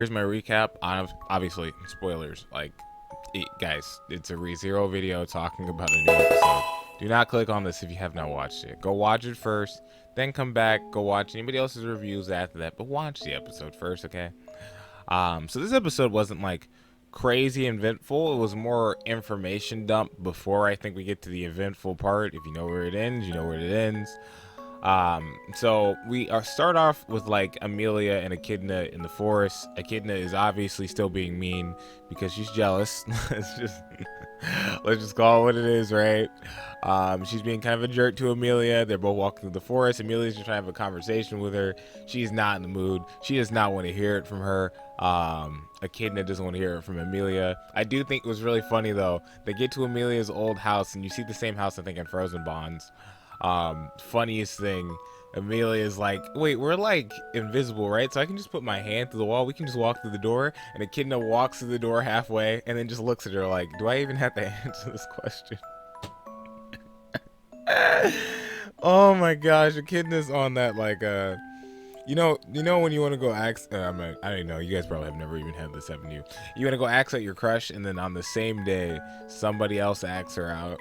Here's my recap. Obviously, spoilers. Guys, it's a ReZero video talking about a new episode. Do not click on this if you have not watched it. Go watch it first, then come back. Go watch anybody else's reviews after that, but watch the episode first, okay? So this episode wasn't like crazy eventful. It was more information dump before I think we get to the eventful part. If you know where it ends, you know where it ends. So we start off with like Emilia and Echidna in the forest. Echidna is obviously still being mean because she's jealous. Let's just call it what it is, right? She's being kind of a jerk to Emilia. They're both walking through the forest. Emilia's just trying to have a conversation with her. She's not in the mood. She does not want to hear it from her. Echidna doesn't want to hear it from Emilia. I do think it was really funny though. They get to Emilia's old house and you see the same house I think in Frozen Bonds. Funniest thing, Emilia is like, wait, we're like invisible, right? So I can just put my hand through the wall. We can just walk through the door. And Echidna walks through the door halfway and then just looks at her like, do I even have to answer this question? Oh my gosh, Echidna's on that like you know when you want to go ask I don't know, you guys probably have never even had this happen to you. You want to go ask out your crush and then on the same day somebody else asks her out.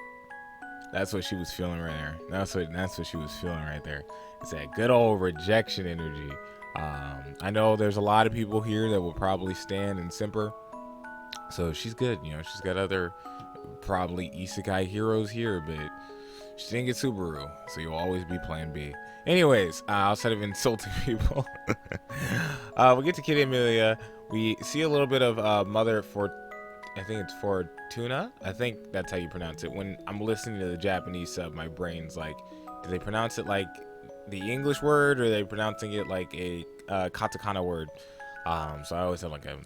That's what she was feeling right there. That's what she was feeling right there. It's that good old rejection energy. I know there's a lot of people here that will probably stand and simper. So she's good. You know, she's got other probably isekai heroes here, but she didn't get Subaru. So you'll always be plan B. Anyways, outside of insulting people, we get to Kid Emilia. We see a little bit of Mother for I think it's fortuna. I think that's how you pronounce it. When I'm listening to the Japanese sub, my brain's like, do they pronounce it like the English word or are they pronouncing it like a katakana word? So I always have like a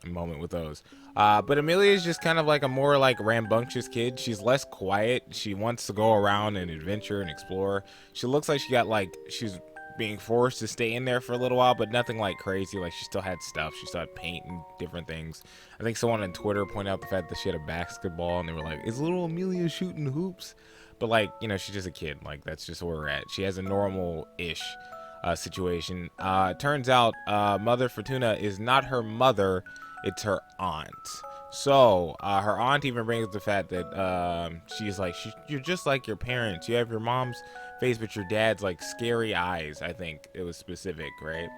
moment with those. But Amelia is just kind of like a more like rambunctious kid. She's less quiet. She wants to go around and adventure and explore. She looks like she's being forced to stay in there for a little while, but nothing like crazy. Like she still had stuff. She still had paint and different things. I think someone on Twitter pointed out the fact that she had a basketball and they were like, is little Amelia shooting hoops? But like, you know, she's just a kid. Like that's just where we're at. She has a normal-ish situation. Turns out Mother Fortuna is not her mother, it's her aunt. So her aunt even brings up the fact that she's like, you're just like your parents. You have your mom's face, but your dad's like scary eyes. I think it was specific, right?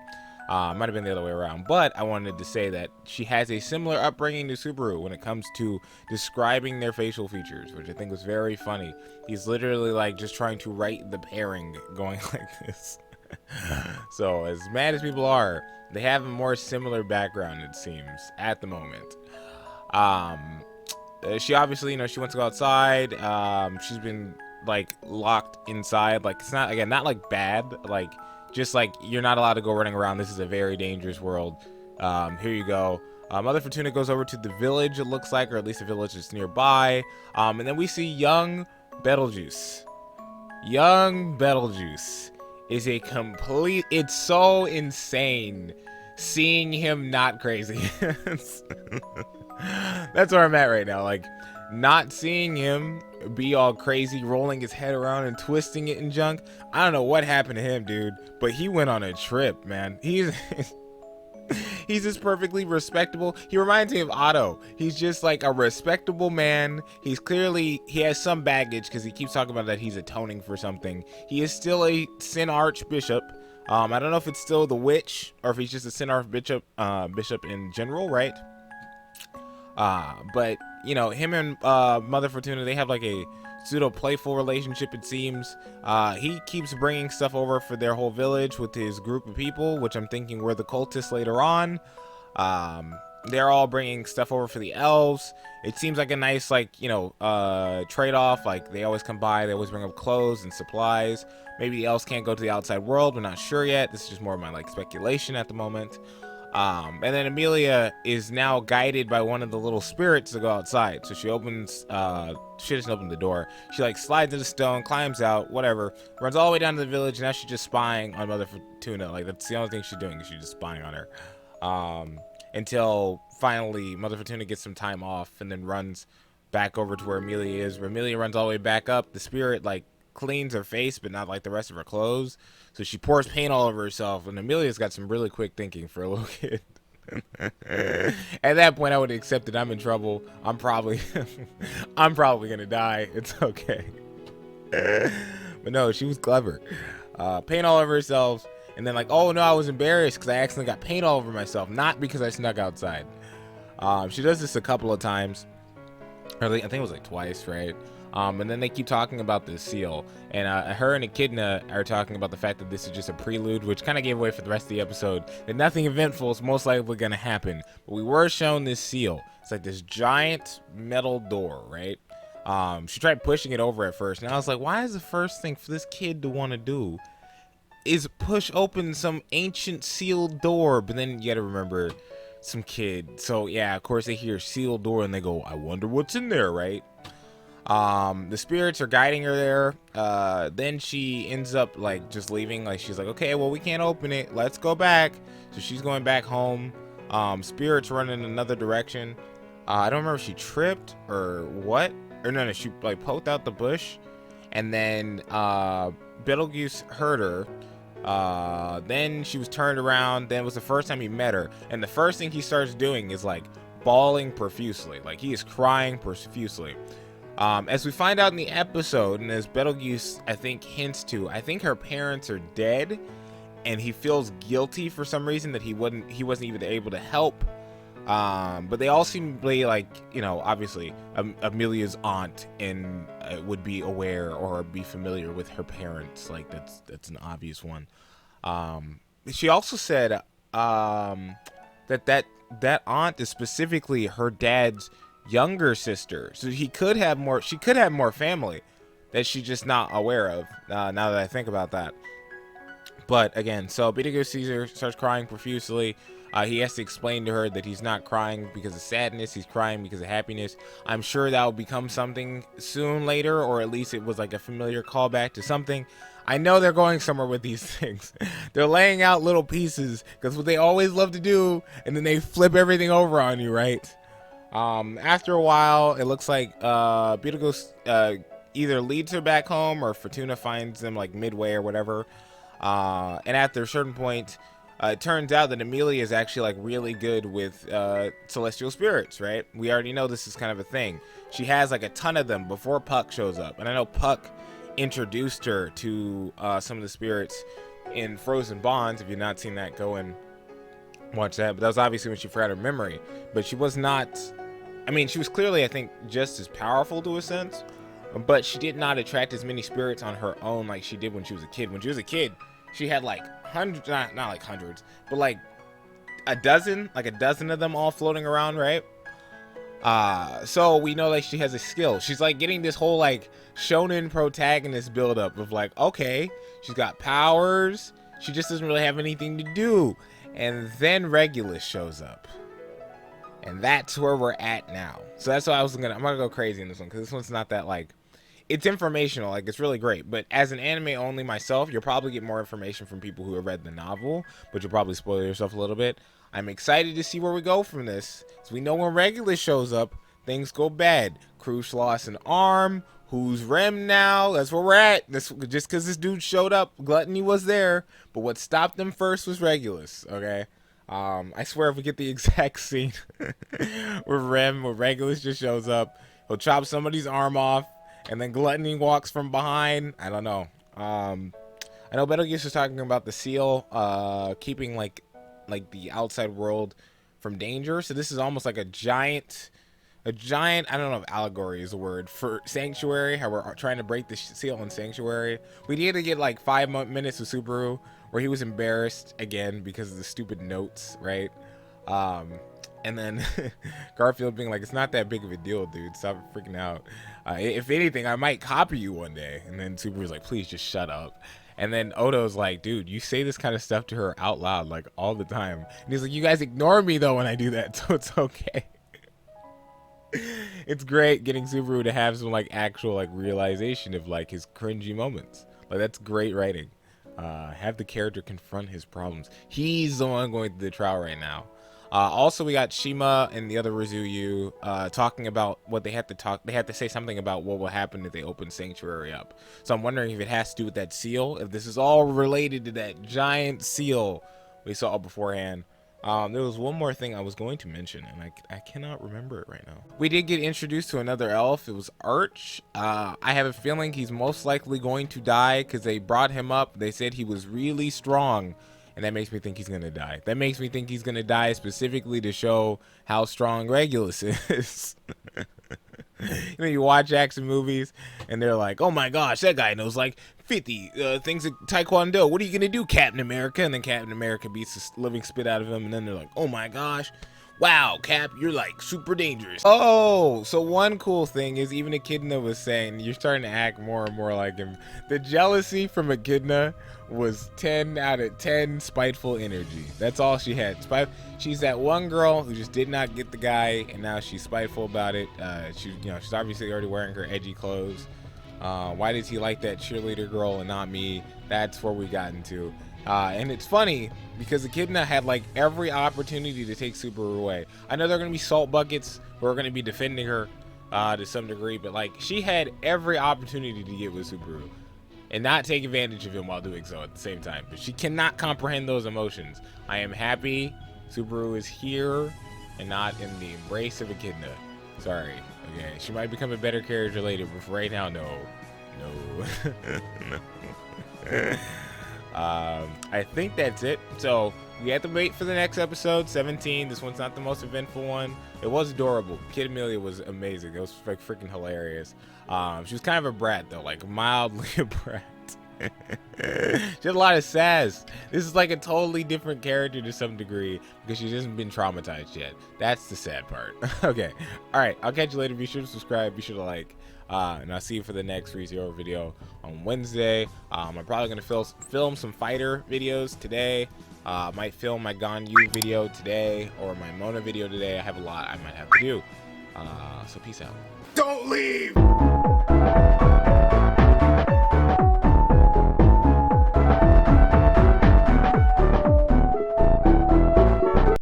Might have been the other way around, but I wanted to say that she has a similar upbringing to Subaru when it comes to describing their facial features, which I think was very funny. He's literally like just trying to write the pairing going like this. So as mad as people are, they have a more similar background, it seems, at the moment. She obviously, you know, she wants to go outside. She's been like locked inside. Like it's not, again, not like bad, like just like you're not allowed to go running around. This is a very dangerous world. Here you go. Mother Fortuna goes over to the village, it looks like, or at least the village that's nearby. And then we see young Betelgeuse. Young Betelgeuse is a complete, it's so insane seeing him not crazy. That's where I'm at right now. Like, not seeing him be all crazy, rolling his head around and twisting it and junk. I don't know what happened to him, dude, but he went on a trip, man. He's just perfectly respectable. He reminds me of Otto. He's just like a respectable man. He has some baggage because he keeps talking about that he's atoning for something. He is still a Sin Archbishop. I don't know if it's still the witch or if he's just a Sin Archbishop bishop in general, right? But you know, him and Mother Fortuna, they have like a pseudo playful relationship, it seems. He keeps bringing stuff over for their whole village with his group of people, which I'm thinking were the cultists later on. They're all bringing stuff over for the elves. It seems like a nice, like, you know, trade-off. Like, they always come by, they always bring up clothes and supplies. Maybe the elves can't go to the outside world, we're not sure yet. This is just more of my, like, speculation at the moment. And then Emilia is now guided by one of the little spirits to go outside. So she opens, she doesn't open the door. She like slides into stone, climbs out, whatever, runs all the way down to the village. And now she's just spying on Mother Fortuna. Like that's the only thing she's doing is she's just spying on her. Until finally Mother Fortuna gets some time off and then runs back over to where Emilia is. Where Emilia runs all the way back up. The spirit like cleans her face, but not like the rest of her clothes. So she pours paint all over herself, and Emilia's got some really quick thinking for a little kid. At that point, I would accept that I'm in trouble. I'm probably, I'm probably gonna die. It's okay. But no, she was clever. Paint all over herself, and then like, oh no, I was embarrassed because I accidentally got paint all over myself, not because I snuck outside. She does this a couple of times. Or I think it was like twice, right? And then they keep talking about the seal, and her and Echidna are talking about the fact that this is just a prelude, which kind of gave away for the rest of the episode that nothing eventful is most likely going to happen. But we were shown this seal. It's like this giant metal door, right? She tried pushing it over at first, and I was like, why is the first thing for this kid to want to do is push open some ancient sealed door? But then you got to remember, some kid. So yeah, of course they hear sealed door and they go, I wonder what's in there, right? The spirits are guiding her there. Then she ends up like just leaving. Like she's like, okay, well, we can't open it, let's go back. So she's going back home. Spirits run in another direction. I don't remember if she tripped or what, or no, she like poked out the bush, and then Betelgeuse heard her. Then she was turned around. Then it was the first time he met her, and the first thing he starts doing is like bawling profusely. Like he is crying profusely. As we find out in the episode, and as Betelgeuse I think hints to, I think her parents are dead, and he feels guilty for some reason that he wasn't even able to help. But they all seem to be like, you know, obviously Emilia's aunt and would be aware or be familiar with her parents. Like that's an obvious one. She also said that aunt is specifically her dad's younger sister, so she could have more family that she's just not aware of. Now that I think about that. But again, so Betelgeuse sees her, starts crying profusely. He has to explain to her that he's not crying because of sadness, he's crying because of happiness. I'm sure that will become something soon later, or at least it was like a familiar callback to something. I know they're going somewhere with these things. They're laying out little pieces, because what they always love to do, and then they flip everything over on you, right? After a while, it looks like Betelgeuse either leads her back home, or Fortuna finds them like midway or whatever. And after a certain point, it turns out that Emilia is actually like really good with celestial spirits, right? We already know this is kind of a thing. She has like a ton of them before Puck shows up, and I know Puck introduced her to some of the spirits in Frozen Bonds. If you've not seen that, go and watch that. But that was obviously when she forgot her memory. But she was not, I mean, she was clearly, I think, just as powerful to a sense, but she did not attract as many spirits on her own like she did when she was a kid. When she was a kid, she had like hundreds, not like hundreds, but like a dozen of them all floating around, right? So we know like she has a skill. She's like getting this whole like shonen protagonist buildup of like, okay, she's got powers, she just doesn't really have anything to do. And then Regulus shows up, and that's where we're at now. So that's why I'm gonna go crazy in this one, because this one's not that like, it's informational, like it's really great, but as an anime only myself, you'll probably get more information from people who have read the novel, but you'll probably spoil yourself a little bit. I'm excited to see where we go from this. So we know when Regulus shows up, things go bad. Crush lost an arm. Who's Rem now? That's where we're at. Just because this dude showed up, Gluttony was there, but what stopped them first was Regulus, okay? I swear if we get the exact scene where Regulus just shows up, he'll chop somebody's arm off, and then Gluttony walks from behind. I don't know. I know Betelgeuse was talking about the seal keeping like the outside world from danger. So this is almost like a giant, I don't know if allegory is a word for Sanctuary, how we're trying to break the seal in Sanctuary. We need to get like 5 minutes of Subaru where he was embarrassed again because of the stupid notes, right? And then Garfield being like, it's not that big of a deal, dude, stop freaking out. If anything, I might copy you one day. And then Subaru's like, please just shut up. And then Odo's like, dude, you say this kind of stuff to her out loud like all the time. And he's like, you guys ignore me though when I do that, so it's okay. It's great getting Subaru to have some like actual like realization of like his cringy moments. Like that's great writing. Have the character confront his problems. He's the one going through the trial right now. Also, we got Shima and the other Rizuyu talking about what they had to talk. They had to say something about what will happen if they open Sanctuary up. So I'm wondering if it has to do with that seal. If this is all related to that giant seal we saw beforehand. There was one more thing I was going to mention, and I cannot remember it right now. We did get introduced to another elf. It was Arch. I have a feeling he's most likely going to die because they brought him up. They said he was really strong, and that makes me think he's going to die. That makes me think he's going to die specifically to show how strong Regulus is. You know, you watch action movies and they're like, oh my gosh, that guy knows like 50 things of Taekwondo. What are you going to do, Captain America? And then Captain America beats the living spit out of him. And then they're like, oh my gosh, wow, Cap, you're like super dangerous. Oh, so one cool thing is even Echidna was saying you're starting to act more and more like him. The jealousy from Echidna was 10 out of 10 spiteful energy. That's all she had. She's that one girl who just did not get the guy, and now she's spiteful about it. She's obviously already wearing her edgy clothes. Why does he like that cheerleader girl and not me? That's where we got into. And it's funny because Echidna had like every opportunity to take Subaru away. I know there are going to be salt buckets who are going to be defending her to some degree, but like she had every opportunity to get with Subaru and not take advantage of him while doing so at the same time. But she cannot comprehend those emotions. I am happy Subaru is here and not in the embrace of Echidna. Sorry. Okay, she might become a better character later, but for right now, no. No. I think that's it. So we have to wait for the next episode, 17. This one's not the most eventful one. It was adorable. Kid Emilia was amazing. It was like freaking hilarious. She was kind of a brat though, like mildly a brat. She had a lot of sass. This is like a totally different character to some degree because she hasn't been traumatized yet. That's the sad part. Okay. All right. I'll catch you later. Be sure to subscribe. Be sure to like. And I'll see you for the next ReZero video on Wednesday. I'm probably going to film some fighter videos today. Might film my Ganyu video today or my Mona video today. I have a lot I might have to do. So peace out. Don't leave!